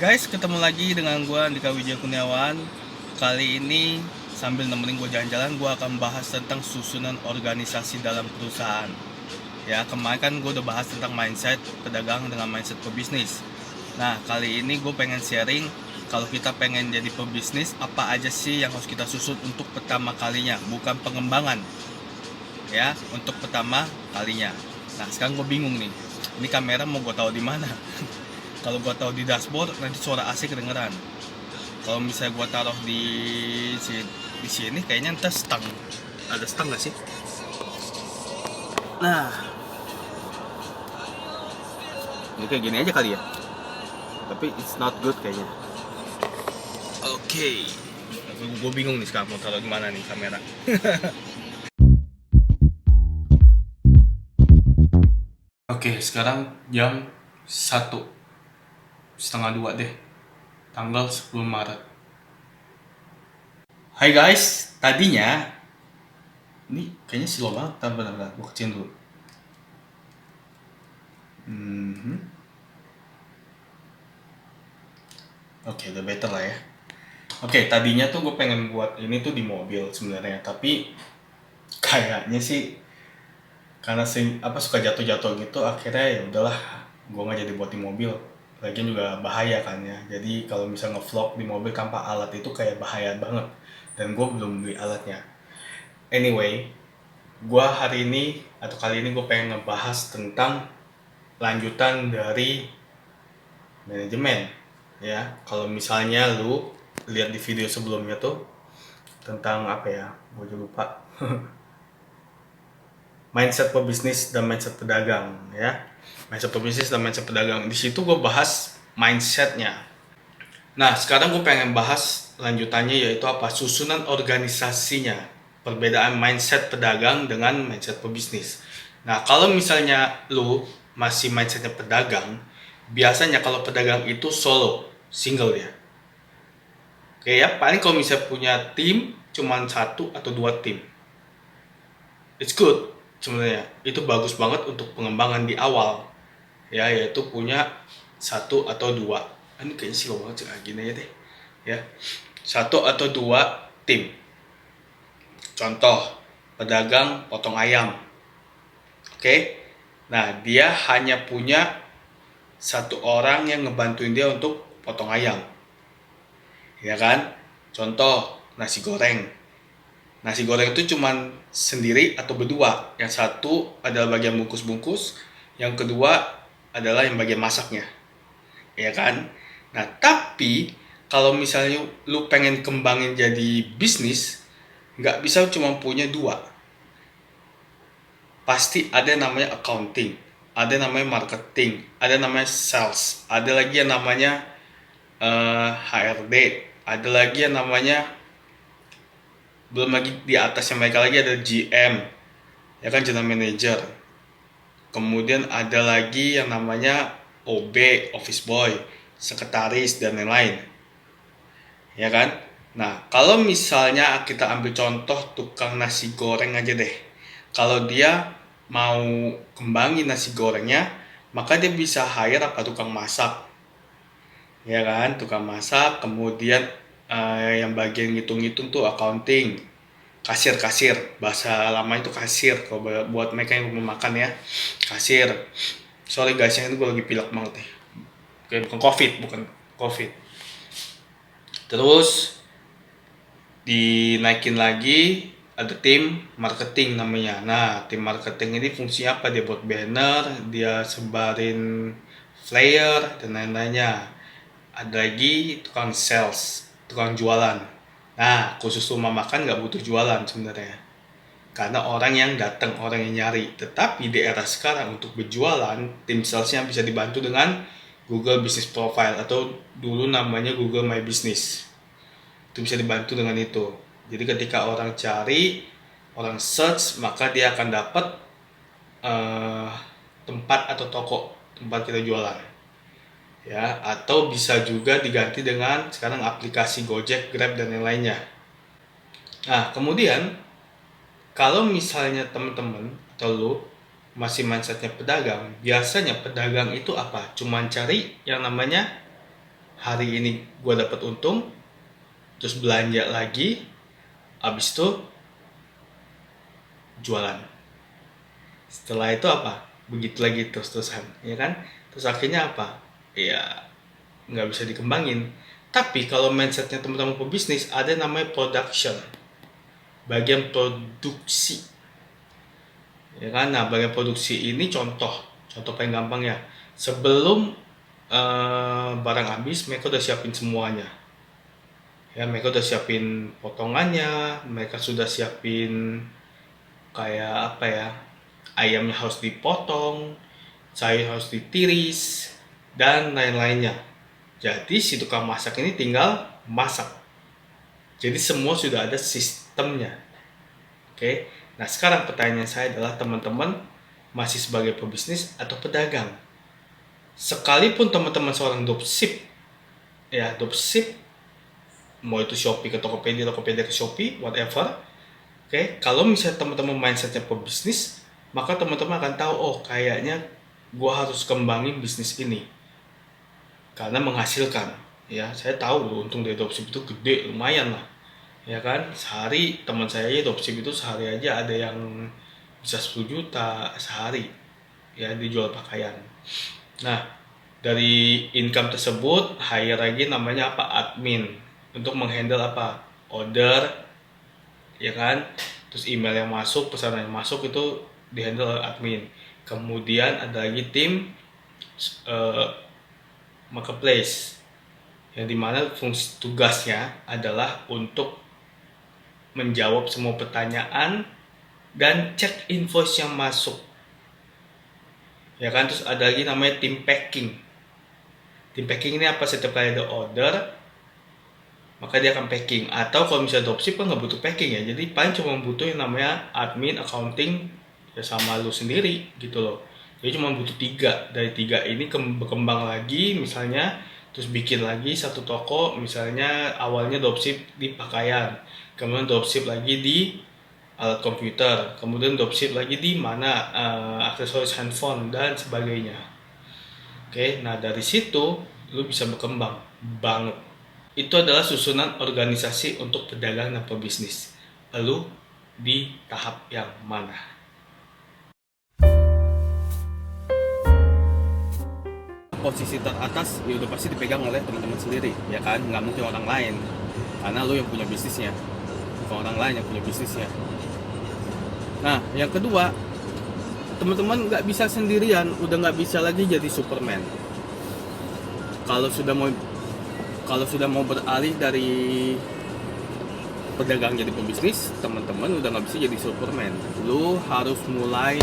Guys, ketemu lagi dengan gue Andika Wijaya Kurniawan. Kali ini sambil nemenin gue jalan-jalan, gue akan bahas tentang susunan organisasi dalam perusahaan. Ya, kemarin kan gue udah bahas tentang mindset pedagang dengan mindset pebisnis. Nah, kali ini gue pengen sharing kalau kita pengen jadi pebisnis, apa aja sih yang harus kita susun untuk pertama kalinya, bukan pengembangan. Ya, untuk pertama kalinya. Nah, sekarang gue bingung nih. Ini kamera mau gue taruh di mana? Kalau gue taruh di dashboard, nanti suara AC kedengeran. Kalau misalnya gua taruh di sini kayaknya ntar stang. Ada stang nggak sih? Nah, ini kayak gini aja kali ya. Tapi it's not good kayaknya. Oke. Gue bingung nih sekarang mau taruh di mana nih kamera. Oke, sekarang jam 1:30 deh. Tanggal 10 Maret. Hai guys, tadinya ini kayaknya slow banget. Bentar, gue kecilin dulu. Oke, udah better lah ya. Oke, tadinya tuh gue pengen buat ini tuh di mobil sebenarnya, tapi kayaknya sih karena suka jatuh-jatuh gitu, akhirnya ya udahlah, gue nggak jadi buat di mobil. Lagian juga bahaya kan ya. Jadi kalau misalnya ngevlog di mobil tanpa alat itu kayak bahaya banget. Dan gue belum beli alatnya. Anyway, gue hari ini atau kali ini gue pengen ngebahas tentang lanjutan dari manajemen. Ya, kalau misalnya lu lihat di video sebelumnya tuh tentang apa ya, gue juga lupa. Mindset pebisnis dan mindset pedagang ya. Mindset pebisnis dan mindset pedagang, di situ gue bahas mindsetnya. Nah, sekarang gue pengen bahas lanjutannya, yaitu apa, susunan organisasinya, perbedaan mindset pedagang dengan mindset pebisnis. Nah, kalau misalnya lu masih mindsetnya pedagang, biasanya kalau pedagang itu solo, single ya. Oke ya, paling kalau misalnya punya tim cuman satu atau dua tim, it's good sebenarnya. Itu bagus banget untuk pengembangan di awal ya, yaitu punya satu atau dua. Ini kayaknya sih banget gini aja deh ya, satu atau dua tim. Contoh, pedagang potong ayam. Oke, nah dia hanya punya satu orang yang ngebantuin dia untuk potong ayam, ya kan. Contoh, nasi goreng. Nasi goreng itu cuman sendiri atau berdua. Yang satu adalah bagian bungkus-bungkus, yang kedua adalah yang bagian masaknya, ya kan. Nah, tapi kalau misalnya lu pengen kembangin jadi bisnis, nggak bisa cuma punya dua. Pasti ada namanya accounting, ada namanya marketing, ada namanya sales, ada lagi yang namanya HRD, ada lagi yang namanya, belum lagi di atasnya mereka lagi ada GM, ya kan, general manager. Kemudian ada lagi yang namanya OB, office boy, sekretaris, dan lain-lain, ya kan. Nah, kalau misalnya kita ambil contoh tukang nasi goreng aja deh. Kalau dia mau kembangin nasi gorengnya, maka dia bisa hire apa, tukang masak, ya kan, tukang masak. Kemudian yang bagian ngitung-ngitung tuh accounting, kasir, bahasa lama itu kasir kalau buat mereka yang mau makan ya, kasir. Sorry guys, yang itu gue lagi pilek banget nih. Oke, bukan covid. Terus dinaikin lagi, ada tim marketing namanya. Nah, tim marketing ini fungsinya apa? Dia buat banner, dia sebarin flyer dan lain-lainnya. Ada lagi tukang sales, tukang jualan. Nah, khusus rumah makan nggak butuh jualan sebenarnya, karena orang yang datang, orang yang nyari. Tetapi di era sekarang untuk berjualan, tim salesnya bisa dibantu dengan Google Business Profile, atau dulu namanya Google My Business. Itu bisa dibantu dengan itu. Jadi ketika orang cari, orang search, maka dia akan dapat tempat atau toko tempat kita jualan, ya. Atau bisa juga diganti dengan sekarang aplikasi Gojek, Grab, dan yang lainnya. Nah, kemudian kalau misalnya teman-teman atau lu masih mindsetnya pedagang, biasanya pedagang itu apa? Cuman cari yang namanya hari ini gue dapat untung, terus belanja lagi, abis itu jualan. Setelah itu apa? Begitu lagi terus-terusan, ya kan? Terus akhirnya apa? Ya nggak bisa dikembangin. Tapi kalau mindsetnya teman-teman pebisnis, ada namanya production, bagian produksi, ya kan? Nah, bagian produksi ini contoh paling gampang ya. Sebelum barang habis, mereka udah siapin semuanya. Ya, mereka udah siapin potongannya, mereka sudah siapin kayak apa ya? Ayamnya harus dipotong, sayur harus ditiris, dan lain-lainnya. Jadi si tukang masak ini tinggal masak. Jadi semua sudah ada sistemnya. Oke. Nah, sekarang pertanyaan saya adalah teman-teman masih sebagai pebisnis atau pedagang? Sekalipun teman-teman seorang dropship, ya dropship, mau itu Shopee ke Tokopedia, Tokopedia ke Shopee, whatever. Oke, kalau misalnya teman-teman mindsetnya pebisnis, maka teman-teman akan tahu, oh kayaknya gua harus kembangin bisnis ini karena menghasilkan. Ya, saya tahu loh, untung dari dropship itu gede, lumayan lah. Ya kan, sehari teman saya dropship itu sehari aja ada yang bisa 10 juta sehari ya dijual pakaian. Nah, dari income tersebut hire lagi namanya apa, admin, untuk menghandle apa, order, ya kan, terus email yang masuk, pesanan yang masuk itu dihandle oleh admin. Kemudian ada lagi tim marketplace, yang dimana fungsi tugasnya adalah untuk menjawab semua pertanyaan dan cek invoice yang masuk, ya kan. Terus ada lagi namanya tim packing. Tim packing ini apa? Setiap kali ada order, maka dia akan packing. Atau kalau misalnya dropship kan nggak butuh packing ya, jadi paling cuma butuh yang namanya admin, accounting, ya sama lu sendiri gitu loh. Jadi cuma butuh 3. Dari 3 ini berkembang lagi, misalnya terus bikin lagi satu toko, misalnya awalnya dropship di pakaian, kemudian dropship lagi di alat komputer, kemudian dropship lagi di mana, aksesoris handphone dan sebagainya. Oke, nah dari situ lu bisa berkembang banget. Itu adalah susunan organisasi untuk pedagang dan pebisnis. Lu di tahap yang mana? Posisi teratas ya udah pasti dipegang oleh teman-teman sendiri, ya kan, nggak mungkin orang lain, karena lu yang punya bisnisnya, bukan orang lain yang punya bisnisnya. Nah, yang kedua, teman-teman nggak bisa sendirian, udah nggak bisa lagi jadi Superman. Kalau sudah mau beralih dari pedagang jadi pebisnis, teman-teman udah nggak bisa jadi Superman. Lu harus mulai